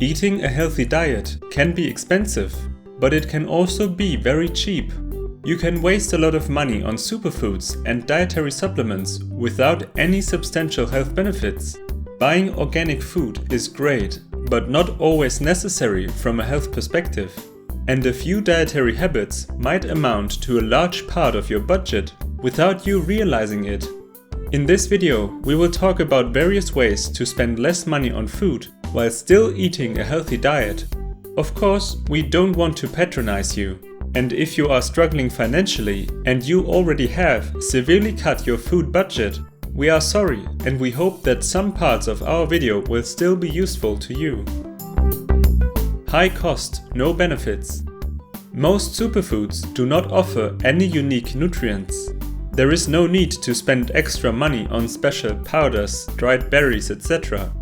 Eating a healthy diet can be expensive, but it can also be very cheap. You can waste a lot of money on superfoods and dietary supplements without any substantial health benefits. Buying organic food is great, but not always necessary from a health perspective. And a few dietary habits might amount to a large part of your budget without you realizing it. In this video, we will talk about various ways to spend less money on food while still eating a healthy diet. Of course, we don't want to patronize you. And if you are struggling financially and you already have severely cut your food budget, we are sorry and we hope that some parts of our video will still be useful to you. High cost, no benefits. Most superfoods do not offer any unique nutrients. There is no need to spend extra money on special powders, dried berries, etc.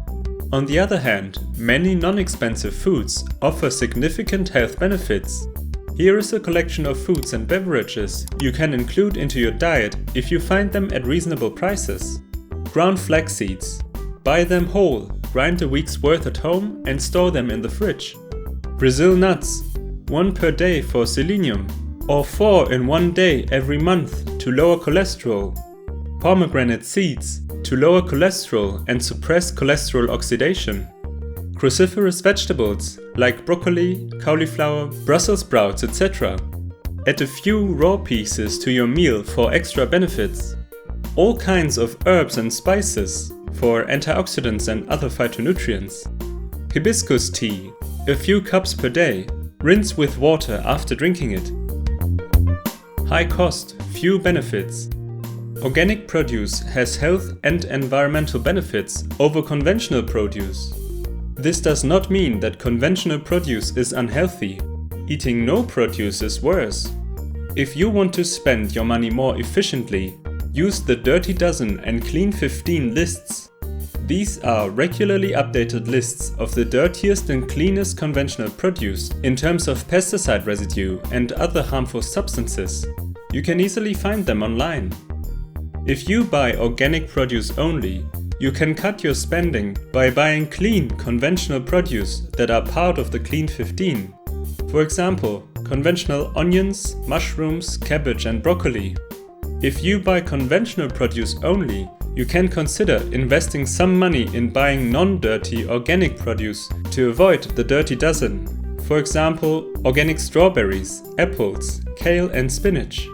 On the other hand, many non-expensive foods offer significant health benefits. Here is a collection of foods and beverages you can include into your diet if you find them at reasonable prices. Ground flax seeds. Buy them whole, grind a week's worth at home and store them in the fridge. Brazil nuts. 1 per day for selenium, or 4 in 1 day every month to lower cholesterol. Pomegranate seeds to lower cholesterol and suppress cholesterol oxidation. Cruciferous vegetables like broccoli, cauliflower, Brussels sprouts, etc. Add a few raw pieces to your meal for extra benefits. All kinds of herbs and spices for antioxidants and other phytonutrients. Hibiscus tea, a few cups per day. Rinse with water after drinking it. High cost, few benefits. Organic produce has health and environmental benefits over conventional produce. This does not mean that conventional produce is unhealthy. Eating no produce is worse. If you want to spend your money more efficiently, use the Dirty Dozen and Clean 15 lists. These are regularly updated lists of the dirtiest and cleanest conventional produce in terms of pesticide residue and other harmful substances. You can easily find them online. If you buy organic produce only, you can cut your spending by buying clean conventional produce that are part of the Clean 15. For example, conventional onions, mushrooms, cabbage and broccoli. If you buy conventional produce only, you can consider investing some money in buying non-dirty organic produce to avoid the Dirty Dozen. For example, organic strawberries, apples, kale and spinach.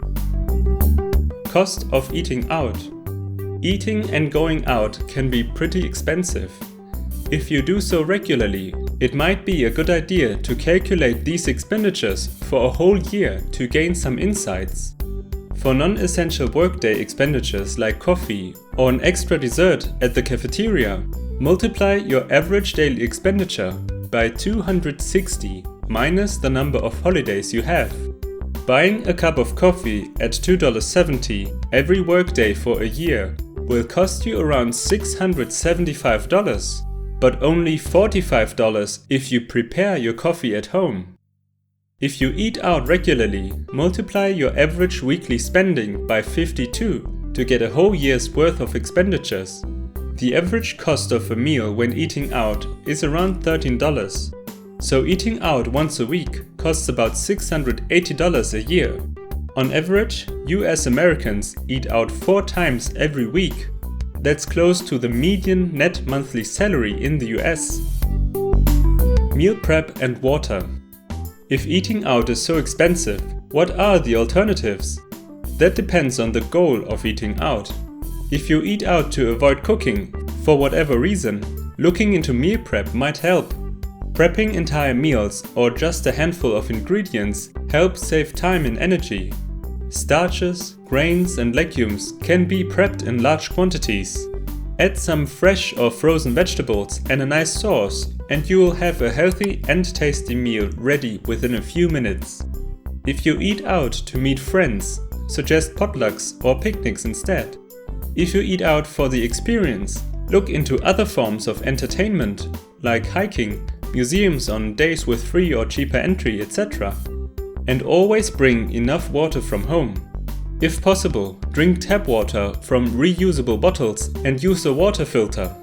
Cost of eating out. Eating and going out can be pretty expensive. If you do so regularly, it might be a good idea to calculate these expenditures for a whole year to gain some insights. For non-essential workday expenditures like coffee or an extra dessert at the cafeteria, multiply your average daily expenditure by 260 minus the number of holidays you have. Buying a cup of coffee at $2.70 every workday for a year will cost you around $675, but only $45 if you prepare your coffee at home. If you eat out regularly, multiply your average weekly spending by 52 to get a whole year's worth of expenditures. The average cost of a meal when eating out is around $13. So eating out once a week costs about $680 a year. On average, US Americans eat out 4 times every week. That's close to the median net monthly salary in the US. Meal prep and water. If eating out is so expensive, what are the alternatives? That depends on the goal of eating out. If you eat out to avoid cooking, for whatever reason, looking into meal prep might help. Prepping entire meals or just a handful of ingredients helps save time and energy. Starches, grains and legumes can be prepped in large quantities. Add some fresh or frozen vegetables and a nice sauce, and you will have a healthy and tasty meal ready within a few minutes. If you eat out to meet friends, suggest potlucks or picnics instead. If you eat out for the experience, look into other forms of entertainment, like hiking, museums on days with free or cheaper entry, etc. And always bring enough water from home. If possible, drink tap water from reusable bottles and use a water filter.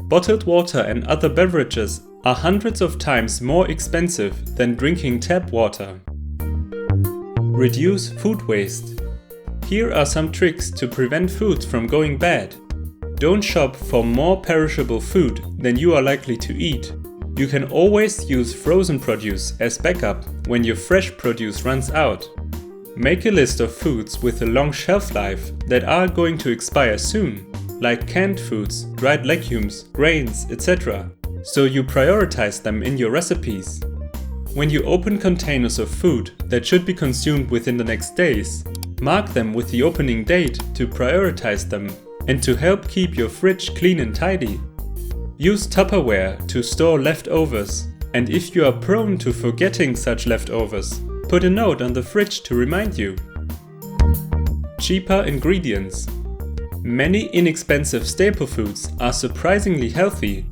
Bottled water and other beverages are hundreds of times more expensive than drinking tap water. Reduce food waste. Here are some tricks to prevent foods from going bad. Don't shop for more perishable food than you are likely to eat. You can always use frozen produce as backup when your fresh produce runs out. Make a list of foods with a long shelf life that are going to expire soon, like canned foods, dried legumes, grains, etc. So you prioritize them in your recipes. When you open containers of food that should be consumed within the next days, mark them with the opening date to prioritize them and to help keep your fridge clean and tidy. Use Tupperware to store leftovers, and if you are prone to forgetting such leftovers, put a note on the fridge to remind you. Cheaper ingredients. Many inexpensive staple foods are surprisingly healthy.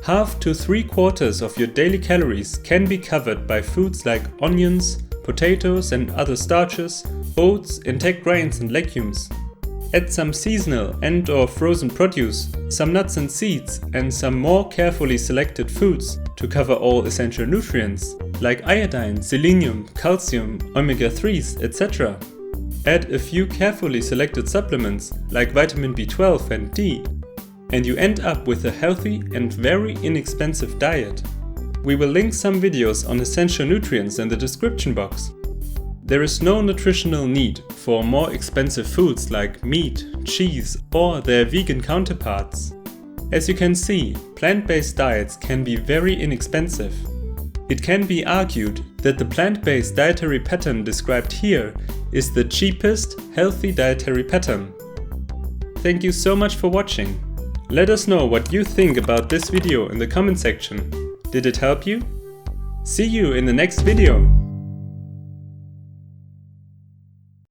Half to 3/4 of your daily calories can be covered by foods like onions, potatoes and other starches, oats, intact grains and legumes. Add some seasonal and/or frozen produce, some nuts and seeds, and some more carefully selected foods to cover all essential nutrients like iodine, selenium, calcium, omega-3s, etc. Add a few carefully selected supplements like vitamin B12 and D, and you end up with a healthy and very inexpensive diet. We will link some videos on essential nutrients in the description box. There is no nutritional need for more expensive foods like meat, cheese or their vegan counterparts. As you can see, plant-based diets can be very inexpensive. It can be argued that the plant-based dietary pattern described here is the cheapest healthy dietary pattern. Thank you so much for watching. Let us know what you think about this video in the comment section. Did it help you? See you in the next video!